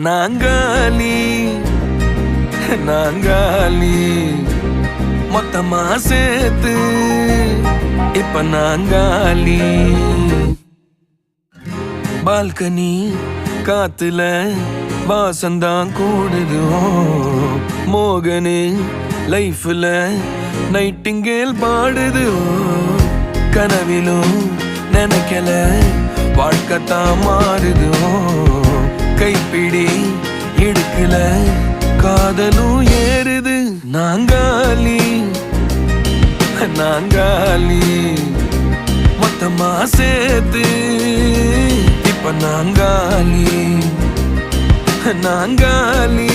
நாங்காலி நாங்காலி மொத்தமா சேர்த்து இப்ப நாங்காலி. பால்கனி காத்துல வாசந்தான் கூடுது. மோகனே லைஃப்ல நைட்டிங்கேல் பாடுது. கனவிலும் நினைக்கல வாழ்க்கைத்தான் மாறுது. கைப்பிடி இடுக்கல காதலும் ஏறுது. நாங்காலி நாங்காலி மொத்தமா சேர்த்து இப்ப நாங்காலி நாங்காலி.